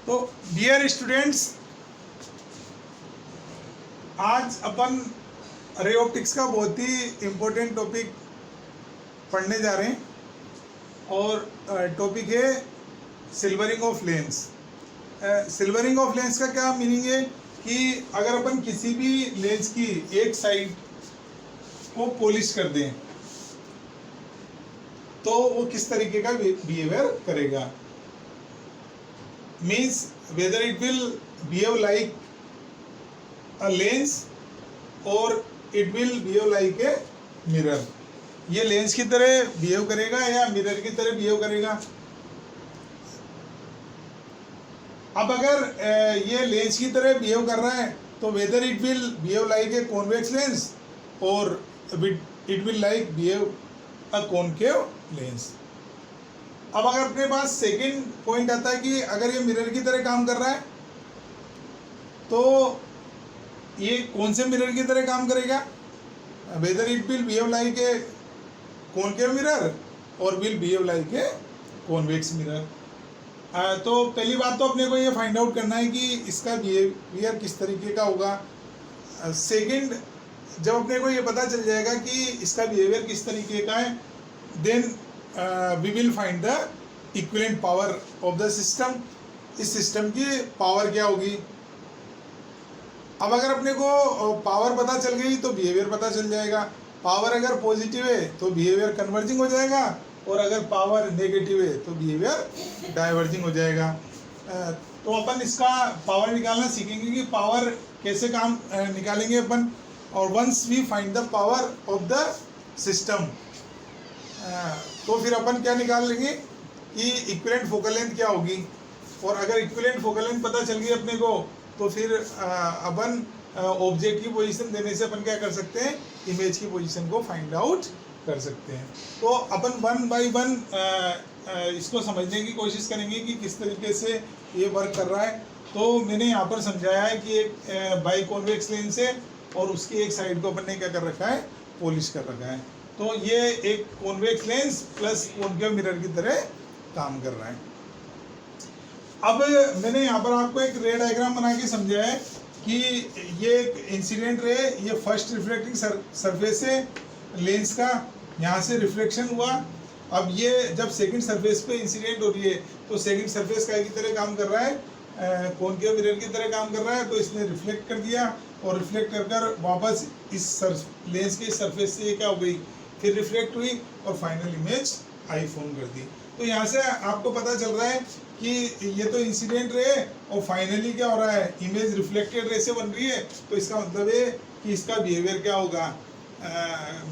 तो dear students, आज अपन ray optics का बहुत ही इम्पोर्टेंट टॉपिक पढ़ने जा रहे हैं और टॉपिक है silvering of lens. Silvering of lens का क्या मीनिंग है कि अगर अपन किसी भी लेंस की एक साइड को पॉलिश कर दें तो वो किस तरीके का बिहेवियर करेगा। Means whether it will behave like a lens और it will behave like a mirror. ये लेंस की तरह बिहेव करेगा या मिरर की तरह बिहेव करेगा। अब अगर ये लेंस की तरह बिहेव कर रहा है तो whether it will behave like a convex lens और it will like behave a concave lens. अब अगर अपने पास सेकंड पॉइंट आता है कि अगर ये मिरर की तरह काम कर रहा है तो ये कौन से मिरर की तरह काम करेगा। Whether it will behave like a concave mirror और will behave like a convex mirror. तो पहली बात तो अपने को ये फाइंड आउट करना है कि इसका बिहेवियर किस तरीके का होगा। सेकंड, जब अपने को ये पता चल जाएगा कि इसका बिहेवियर किस तरीके का है, then we will find the equivalent power of the system. इस सिस्टम की पावर क्या होगी। अब अगर अपने को पावर पता चल गई तो बिहेवियर पता चल जाएगा। पावर अगर पॉजिटिव है तो बिहेवियर कन्वर्जिंग हो जाएगा और अगर पावर नेगेटिव है तो बिहेवियर डाइवर्जिंग हो जाएगा। तो अपन इसका पावर निकालना सीखेंगे कि पावर कैसे काम निकालेंगे अपन। और once we find the power of the system तो फिर अपन क्या निकाल लेंगे कि इक्विवेलेंट फोकल लेंथ क्या होगी। और अगर इक्विवेलेंट फोकल लेंथ पता चल गई अपने को तो फिर अपन ऑब्जेक्ट की पोजीशन देने से अपन क्या कर सकते हैं, इमेज की पोजीशन को फाइंड आउट कर सकते हैं। तो अपन वन बाय वन इसको समझने की कोशिश करेंगे कि किस तरीके से ये वर्क कर रहा है। तो मैंने यहाँ पर समझाया है कि एक बाई कॉन्वेक्स लेंस है और उसकी एक साइड को अपन ने क्या कर रखा है, पॉलिश कर रखा है। तो ये एक convex lens plus concave mirror की तरह काम कर रहा है। अब मैंने यहाँ पर आपको एक रे डायग्राम बना के समझाया है कि ये एक इंसिडेंट रे, ये फर्स्ट रिफ्लेक्टिंग सरफेस है लेंस का, यहाँ से रिफ्लेक्शन हुआ। अब ये जब सेकंड सरफेस पे इंसिडेंट हो रही है तो सेकंड सरफेस का की तरह काम कर रहा है, कॉनकेव मिरर की तरह काम कर रहा है। तो इसने रिफ्लेक्ट कर दिया और रिफ्लेक्ट कर वापस इस लेंस के सरफेस से क्या हो गई, फिर रिफ्लेक्ट हुई और फाइनल इमेज आई फॉर्म कर दी। तो यहाँ से आपको पता चल रहा है कि ये तो इंसिडेंट रे और फाइनली क्या हो रहा है, इमेज रिफ्लेक्टेड रे से बन रही है। तो इसका मतलब है कि इसका बिहेवियर क्या होगा,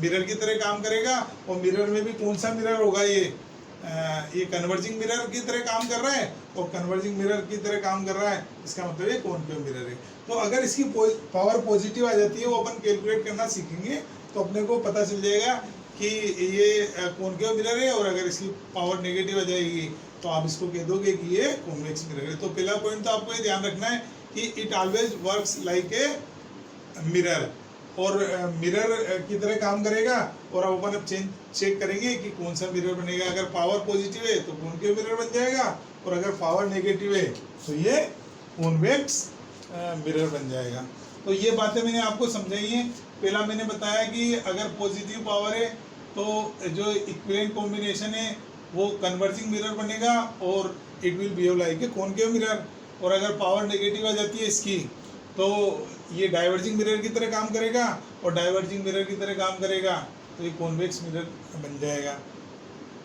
मिरर की तरह काम करेगा। और मिरर में भी कौन सा मिरर होगा, ये कन्वर्जिंग मिरर की तरह काम कर रहा है और कन्वर्जिंग मिरर की तरह काम कर रहा है, इसका मतलब ये कॉनकेव मिरर है। तो अगर इसकी पावर पॉजिटिव आ जाती है वो अपन कैलकुलेट करना सीखेंगे तो अपने को पता चल जाएगा कि ये कॉनकेव मिरर है। और अगर इसकी पावर नेगेटिव आ जाएगी तो आप इसको कह दोगे कि ये कॉन्वेक्स मिरर है। तो पहला पॉइंट तो आपको ये ध्यान रखना है कि it always works like a mirror और मिरर की तरह काम करेगा। और अब अपन अब चेक करेंगे कि कौन सा मिरर बनेगा। अगर पावर पॉजिटिव है तो कॉनकेव मिरर बन जाएगा और अगर पावर नेगेटिव है तो ये कॉन्वेक्स मिरर बन जाएगा। तो ये बातें मैंने आपको समझाई हैं। पहला मैंने बताया कि अगर पॉजिटिव पावर है तो जो इक्विवेलेंट कॉम्बिनेशन है वो कन्वर्जिंग मिरर बनेगा और it will behave like a concave mirror. और अगर पावर नेगेटिव आ जाती है इसकी तो ये डाइवर्जिंग मिरर की तरह काम करेगा और डाइवर्जिंग मिरर की तरह काम करेगा तो ये कॉन्वेक्स मिरर बन जाएगा।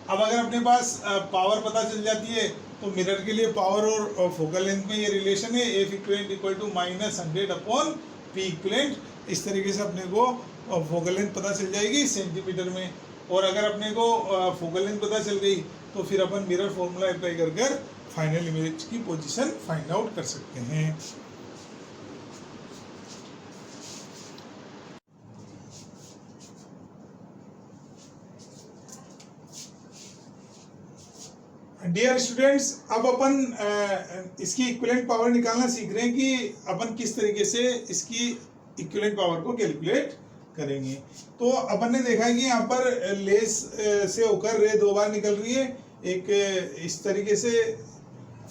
अब अगर अपने पास पावर पता चल जाती है तो मिरर के लिए पावर और फोकल लेंथ में ये रिलेशन है, F equivalent equal to -100 upon P equivalent. इस तरीके से अपने को फोकल लेंथ पता चल जाएगी सेंटीमीटर में। और अगर अपने को फोकल लेंथ पता चल गई तो फिर अपन मिरर फॉर्मूला अप्लाई कर फाइनल इमेज की पोजीशन फाइंड आउट कर सकते हैं। डियर स्टूडेंट्स, अब अपन इसकी इक्विवेलेंट पावर निकालना सीख रहे हैं कि अपन किस तरीके से इसकी इक्विवेलेंट पावर को कैलकुलेट करेंगे। तो अपन ने देखा है कि यहाँ पर लेस से होकर रे दो बार निकल रही है, एक इस तरीके से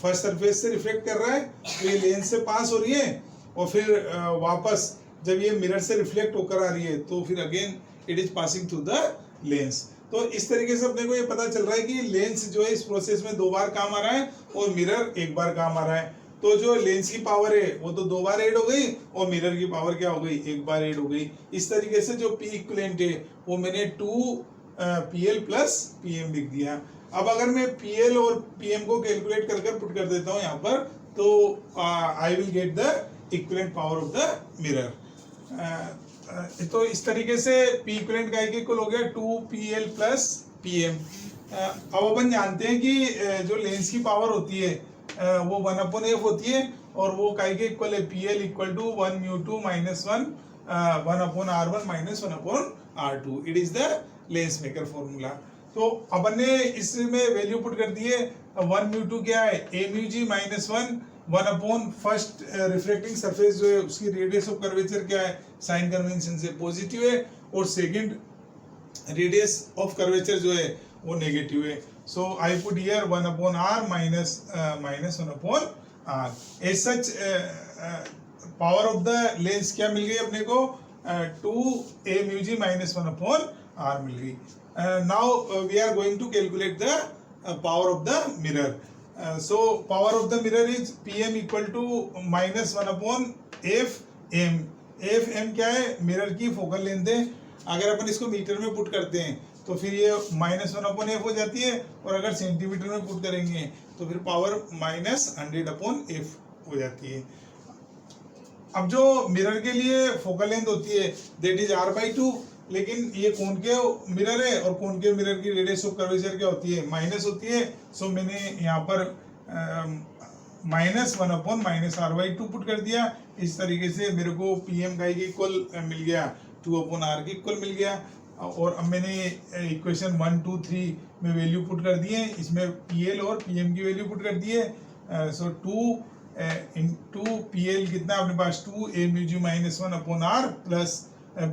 फर्स्ट सरफेस से रिफ्लेक्ट कर रहा है तो ये लेंस से पास हो रही है, और फिर वापस जब ये मिरर से रिफ्लेक्ट होकर आ रही है तो फिर again it is passing through the lens. तो इस तरीके से अपने को ये पता चल रहा है कि लेंस जो है इस प्रोसेस में 2 बार काम आ रहा है और मिरर 1 बार काम आ रहा है। तो जो लेंस की पावर है वो तो 2 बार ऐड हो गई और मिरर की पावर क्या हो गई, 1 बार ऐड हो गई। इस तरीके से जो पी इक्विवेलेंट है वो मैंने 2PL प्लस PM लिख दिया। अब अगर मैं PL और PM को कैलकुलेट कर पुट कर देता हूँ यहाँ पर, तो I will get the equivalent power of the mirror. तो इस तरीके से P इक्विवेलेंट का इक्वल हो गया 2PL प्लस PM। अब अपन जानते हैं कि जो लेंस की पावर होती है वो 1/f होती है, और वो काय के इक्वल है PL equal to 1/2 minus 1/R1 minus 1/R2। It is the lens maker formula. तो अपन ने इसमें वैल्यू पुट कर दी है। 1/2 क्या है, AμG minus 1 first reflecting surface जो है उसकी रेडियस ऑफ कर्वेचर क्या है, साइन कन्वेंशन से पॉजिटिव है, और सेकंड रेडियस ऑफ कर्वेचर जो है वो नेगेटिव है। So I put here 1/R minus 1/R। As such power of the lens क्या मिल गई अपने को, 2AμG माइनस 1/R मिल गई। Now we are going to calculate the power of the mirror. So power of the mirror is PM equal to minus 1/FM। FM क्या है, mirror की फोकल लेंथ है। अगर अपन इसको मीटर में पुट करते हैं तो फिर ये माइनस 1/F हो जाती है, और अगर सेंटीमीटर में पुट करेंगे तो फिर पावर माइनस 100/F हो जाती है। अब जो मिरर के लिए फोकल लेंथ होती है दैट इज R/2, लेकिन ये कॉनकेव मिरर है और कॉनकेव मिरर की रेडियस ऑफ कर्वेचर क्या होती है, माइनस होती है। सो मैंने यहाँ पर माइनस 1/-R/2 पुट कर दिया। इस तरीके से मेरे को PM का इक्वल मिल गया, 2/R के इक्वल मिल गया। और अब मैंने इक्वेशन 1, 2, 3 में वैल्यू पुट कर दिए, इसमें PL और PM की वैल्यू पुट कर दिए। सो 2 PL कितना अपने पास 2AμG minus 1/R plus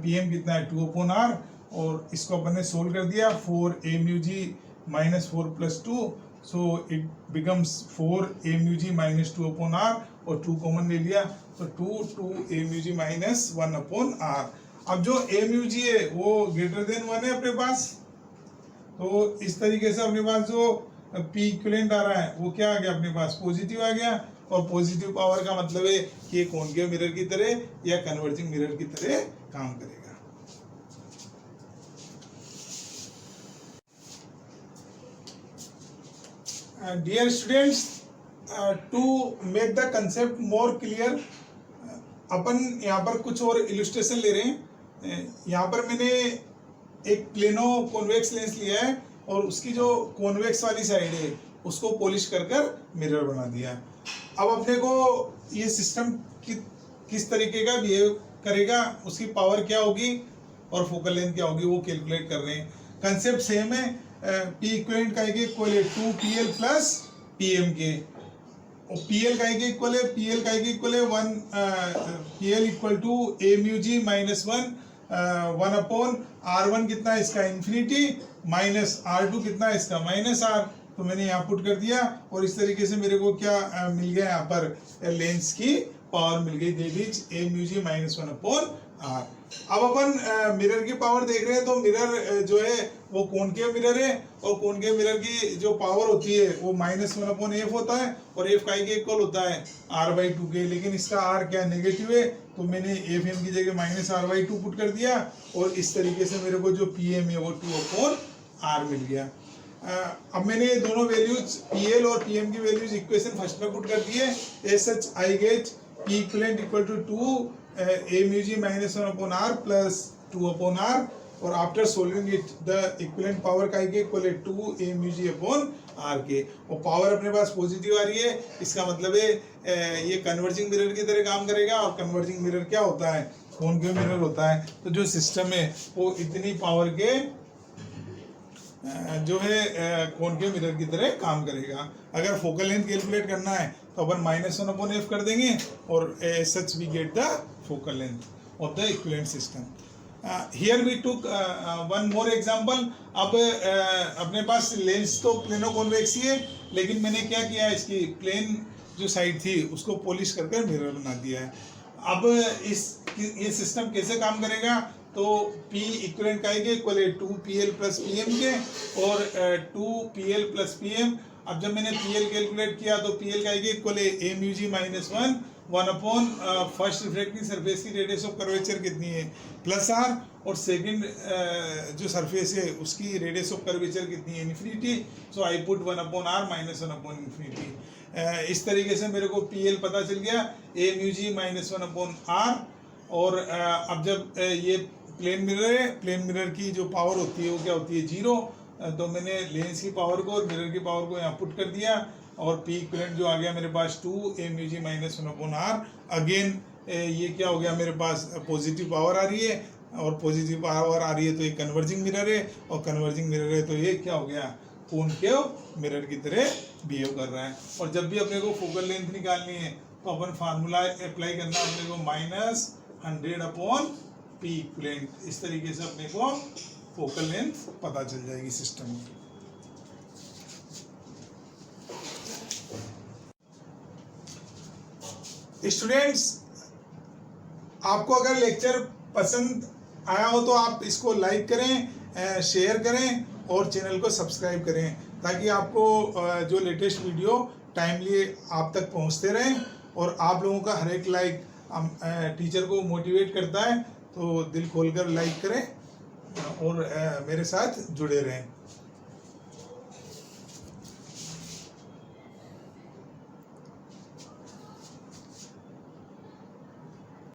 PM कितना है 2/R, और इसको अपन ने सोल्व कर दिया। 4AμG minus 4 plus 2, so it becomes 4AμG minus 2/R, और 2 कॉमन ले लिया तो 2AμG माइनस 1/R। अब जो AμG है वो ग्रेटर देन 1 है अपने पास, तो इस तरीके से अपने पास जो P इक्विवेलेंट आ रहा है वो क्या आ गया अपने पास, पॉजिटिव आ गया। और पॉजिटिव पावर का मतलब है कि ये कॉनकेव मिरर की तरह या कन्वर्जिंग मिरर की तरह काम करेगा। Dear students, to make the concept more clear, अपन यहाँ पर कुछ और इलस्ट्रेशन ले रहे हैं। यहाँ पर मैंने एक प्लेनो कॉन्वेक्स लेंस लिया है और उसकी जो कॉन्वेक्स वाली साइड है उसको पॉलिश कर मिरर बना दिया। अब अपने को ये सिस्टम किस तरीके का बिहेव करेगा, उसकी पावर क्या होगी और फोकल लेंथ क्या होगी वो कैलकुलेट कर रहे हैं। कंसेप्ट सेम है। P इक्विवेलेंट का इक्वल है 2PL प्लस PM के, और PL का इक्वल है 1 equal to AμG minus 1/R1 कितना है इसका इन्फिनिटी, माइनस R2 कितना है इसका माइनस R। तो मैंने यहाँ पुट कर दिया, और इस तरीके से मेरे को क्या मिल गया, यहाँ पर लेंस की पावर मिल गई that is AμG minus 1/R। अब अपन मिरर की पावर देख रहे हैं, तो मिरर जो है वो कॉनकेव मिरर है, और कॉनकेव मिरर की जो पावर होती है वो माइनस 1/F होता है, और F का इक्वल होता है R/2 के, लेकिन इसका R क्या नेगेटिव है, तो मैंने FM की जगह माइनस R/2 पुट कर दिया, और इस तरीके से मेरे को जो PM है वो 2/R मिल गया। अब मैंने ये दोनों वैल्यूज PL और PM की वैल्यूज इक्वेशन फर्स्ट में पुट कर दी है। As such I get P equivalent equal to 2AμG minus 1/R plus 2/R, और after solving it the equivalent power का इक्वल है 2AμG/R के, और पावर अपने पास पॉजिटिव आ रही है। इसका मतलब है ये कन्वर्जिंग मिरर की तरह काम करेगा, और कन्वर्जिंग मिरर क्या होता है, कॉनकेव मिरर होता है। तो जो सिस्टम है वो इतनी पावर के जो है कॉनकेव मिरर की तरह काम करेगा। अगर फोकल लेंथ कैलकुलेट करना है तो अपन माइनस 1/F कर देंगे, और such we get the focal length of the equivalent system. Here we took one more example. अब अपने पास लेंस तो प्लेनो कॉन्वेक्स ही है, लेकिन मैंने क्या किया, इसकी प्लेन जो साइड थी उसको पॉलिश करके मिरर बना दिया है. अब ये सिस्टम कैसे काम करेगा, तो P इक्वलेंट का इक्वल है 2PL प्लस PM के, और 2PL प्लस PM. अब जब मैंने PL कैलकुलेट किया तो PL का इक्वल है a mu G minus 1 upon first refracting surface की रेडियस ऑफ कर्वेचर कितनी है प्लस r, और सेकंड जो सरफेस है उसकी रेडियस ऑफ कर्वेचर कितनी है infinity. So I put 1 upon r minus 1 upon infinity. इस तरीके से मेरे को PL पता चल गया, a mu G minus 1 upon r. और अब जब ये प्लेन मिरर है, प्लेन मिरर की जो पावर होती है वो क्या होती है 0. तो मैंने लेंस की पावर को और मिरर की पावर को यहाँ पुट कर दिया, और P इक्विवेलेंट जो आ गया मेरे पास 2a mu G minus 1 upon r. Again ये क्या हो गया, मेरे पास पॉजिटिव पावर आ रही है, और पॉजिटिव पावर आ रही है तो ये कन्वर्जिंग मिरर है, और कन्वर्जिंग मिरर है तो ये क्या हो गया, कॉनकेव मिरर की तरह बिहेव कर रहा है. और जब भी अपने को फोकल लेंथ निकालनी है तो अपन फार्मूला अप्लाई करना अपने को -100 अपॉन P इक्विवेलेंट. इस तरीके से अपने को फोकल लेंथ पता चल जाएगी सिस्टम की. स्टूडेंट्स, आपको अगर लेक्चर पसंद आया हो तो आप इसको लाइक करें, शेयर करें और चैनल को सब्सक्राइब करें, ताकि आपको जो लेटेस्ट वीडियो टाइमली आप तक पहुंचते रहें. और आप लोगों का हर एक लाइक टीचर को मोटिवेट करता है, तो दिल खोलकर लाइक करें और मेरे साथ जुड़े रहें.